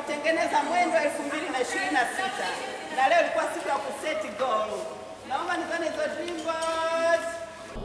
kutengeneza mwendo 2026 na leo ilikuwa siku ya kuseti goal. Naomba nizane hizo dream goals.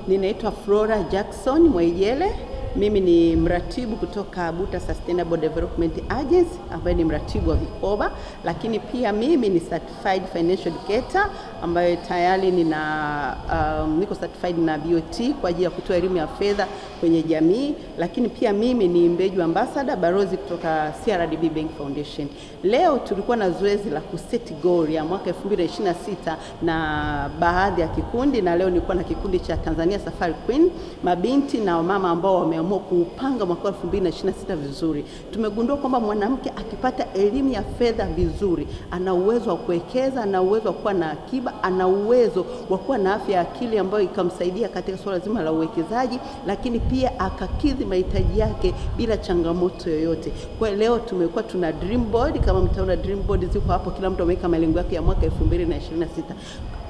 Ninaitwa Flora Jackson Mwejele. Mimi ni mratibu kutoka Buta Sustainable Development Agency ambaye ni mratibu wa vikoba, lakini pia mimi ni certified financial educator ambaye tayari niko certified na BOT kwa ajili ya kutoa elimu ya fedha kwenye jamii, lakini pia mimi ni Mbeju ambassador barozi kutoka CRDB Bank Foundation. Leo tulikuwa na zoezi la kuseti goal ya mwaka 2026 na baadhi ya kikundi, na leo nilikuwa na kikundi cha Tanzania Safari Queen, mabinti na wamama ambao wameamua kuupanga mwaka 2026 vizuri. Tumegundua kwamba mwanamke akipata elimu ya fedha vizuri, ana uwezo wa kuwekeza, ana uwezo wa kuwa na akiba, ana uwezo wa kuwa na afya ya akili ambayo ikamsaidia katika swala zima la uwekezaji, lakini pia akakidhi mahitaji yake bila changamoto yoyote. Kwa leo tumekuwa tuna dream board, kama mtaona dream board ziko hapo, kila mtu ameweka malengo yake ya mwaka 2026.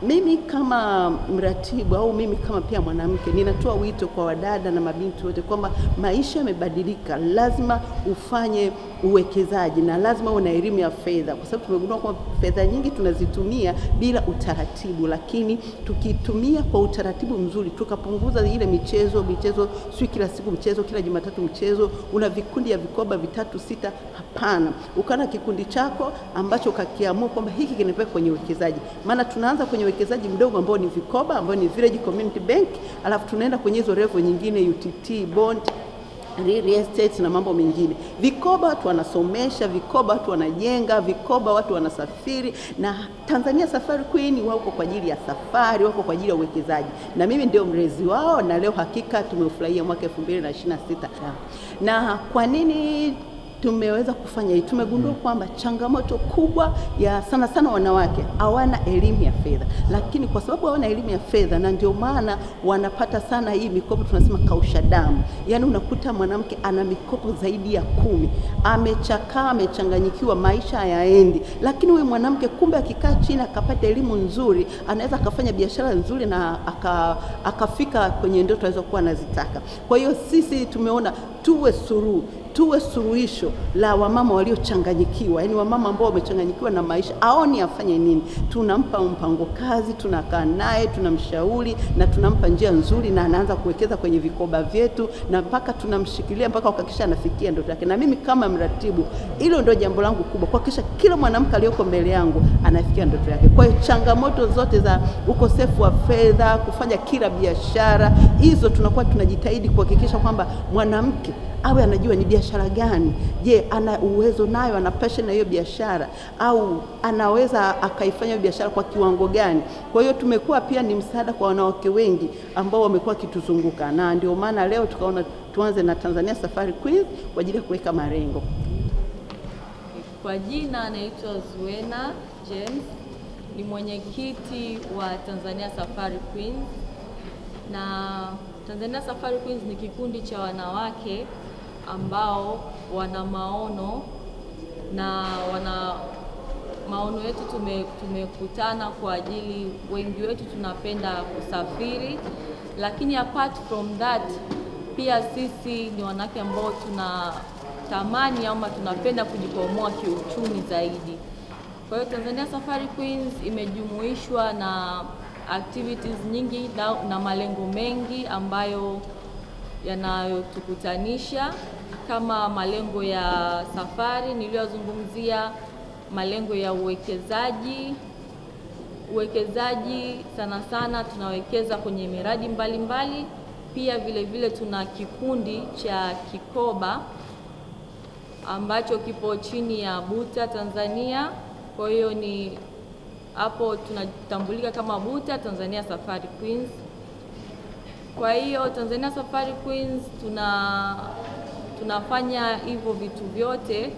Mimi kama mratibu au mimi kama pia mwanamke ninatoa wito kwa wadada na mabinti wote kwamba maisha yamebadilika, lazima ufanye uwekezaji na lazima uwe na elimu ya fedha, kwa sababu tumegundua kwamba fedha nyingi tunazitumia bila utaratibu, lakini tukitumia kwa utaratibu mzuri, tukapunguza ile michezo sio kila siku mchezo, kila Jumatatu mchezo, una vikundi ya vikoba 3, 6, hapana. Ukana kikundi chako ambacho ukakiamua kwamba hiki kinapeleka kwenye uwekezaji, maana tunaanza kwenye uwekezaji mdogo ambao ni vikoba, ambao ni Village Community Bank, alafu tunaenda kwenye hizo level nyingine, UTT, bond, real estate na mambo mengine. Vikoba watu wanasomesha, vikoba watu wanajenga, vikoba watu wanasafiri, na Tanzania Safari Queen wako kwa ajili ya safari, wako kwa ajili ya uwekezaji, na mimi ndio mrezi wao, na leo hakika tumefurahia mwaka 2026. Na kwa nini tumeweza kufanya hii? Tumegundua kwamba changamoto kubwa ya sana wanawake hawana elimu ya fedha, lakini kwa sababu hawana elimu ya fedha, na ndio maana wanapata sana hii mikopo tunasema kausha damu. Yaani unakuta mwanamke ana mikopo zaidi ya 10, amechakaa, amechanganyikiwa, maisha hayaendi. Lakini huyu mwanamke kumbe akikaa chini akapata elimu nzuri, anaweza akafanya biashara nzuri na akafika kwenye ndoto alizokuwa anazitaka. Kwa hiyo sisi tumeona tuwe suluhisho la wamama waliochanganyikiwa, yani wamama ambao wamechanganyikiwa na maisha, aoni afanye nini. Tunampa mpango kazi, tunakaa naye, tunamshauri na tunampa njia nzuri, na anaanza kuwekeza kwenye vikoba vyetu, na mpaka tunamshikilia mpaka kuhakikisha anafikia ndoto yake. Na mimi kama mratibu, hilo ndio jambo langu kubwa, kuhakikisha kila mwanamke aliyoko mbele yangu anafikia ndoto yake. Kwa hiyo changamoto zote za ukosefu wa fedha, kufanya kila biashara, hizo tunakuwa tunajitahidi kuhakikisha kwamba mwanamke awe anajua ni biashara gani, je, ana uwezo nayo, ana passion na hiyo biashara, au anaweza akaifanya biashara kwa kiwango gani. Kwa hiyo tumekuwa pia ni msaada kwa wanawake wengi ambao wamekuwa kituzunguka, na ndio maana leo tukaona tuanze na Tanzania Safari Queen kwa ajili ya kuweka malengo. Kwa jina anaitwa Zuena James, ni mwenyekiti wa Tanzania Safari Queen, na Tanzania Safari Queens ni kikundi cha wanawake ambao wana maono, na maono yetu tumekutana kwa ajili, wengi wetu tunapenda kusafiri, lakini apart from that pia sisi ni wanawake ambao tunatamani ama tunapenda kujikwamua kiuchumi zaidi. Kwa hiyo Tanzania Safari Queens imejumuishwa na activities nyingi na malengo mengi ambayo yanayotukutanisha, kama malengo ya safari niliyozungumzia, malengo ya uwekezaji sana tunawekeza kwenye miradi mbalimbali. Pia vile tuna kikundi cha kikoba ambacho kipo chini ya Buta Tanzania. Kwa hiyo ni hapo tunatambulika kama Buta Tanzania Safari Queens. Kwa hiyo Tanzania Safari Queens tunafanya hivyo vitu vyote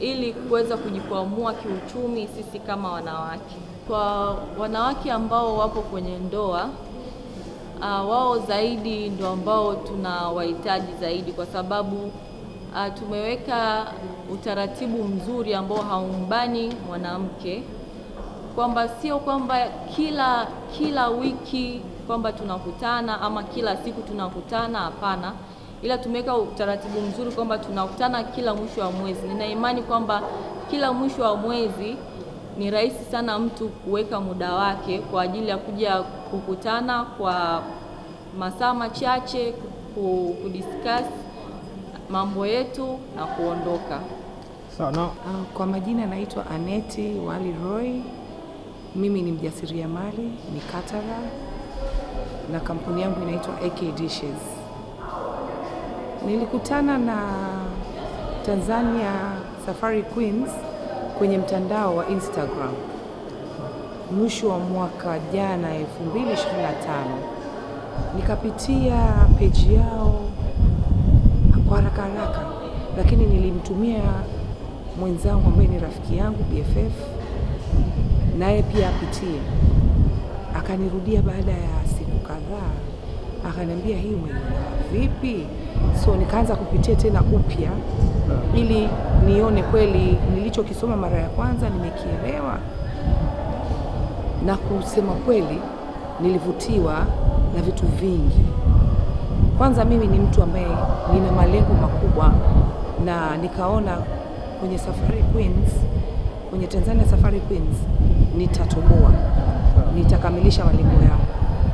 ili kuweza kujikwamua kiuchumi sisi kama wanawake. Kwa wanawake ambao wapo kwenye ndoa, wao zaidi ndio ambao tunawahitaji zaidi, kwa sababu tumeweka utaratibu mzuri ambao haumbani mwanamke, kwamba sio kwamba kila wiki kwamba tunakutana ama kila siku tunakutana, hapana, ila tumeweka utaratibu mzuri kwamba tunakutana kila mwisho wa mwezi. Nina imani kwamba kila mwisho wa mwezi ni rahisi sana mtu kuweka muda wake kwa ajili ya kuja kukutana kwa masaa machache, kudiscuss mambo yetu na kuondoka. Kwa majina naitwa Aneti Wali Roy. Mimi ni mjasiriamali, ni caterer na kampuni yangu inaitwa AK Dishes. Nilikutana na Tanzania Safari Queens kwenye mtandao wa Instagram mwisho wa mwaka jana 2025. Nikapitia page yao kwa haraka, lakini nilimtumia mwenzangu ambaye ni rafiki yangu BFF, naye pia apitie. Akanirudia baada ya siku kadhaa, akaniambia hii vipi? So nikaanza kupitia tena upya ili nione kweli nilichokisoma mara ya kwanza nimekielewa, na kusema kweli nilivutiwa na vitu vingi. Kwanza mimi ni mtu ambaye nina malengo makubwa, na nikaona kwenye Safari Queens, kwenye Tanzania Safari Queens nitatoboa, nitakamilisha malengo yangu.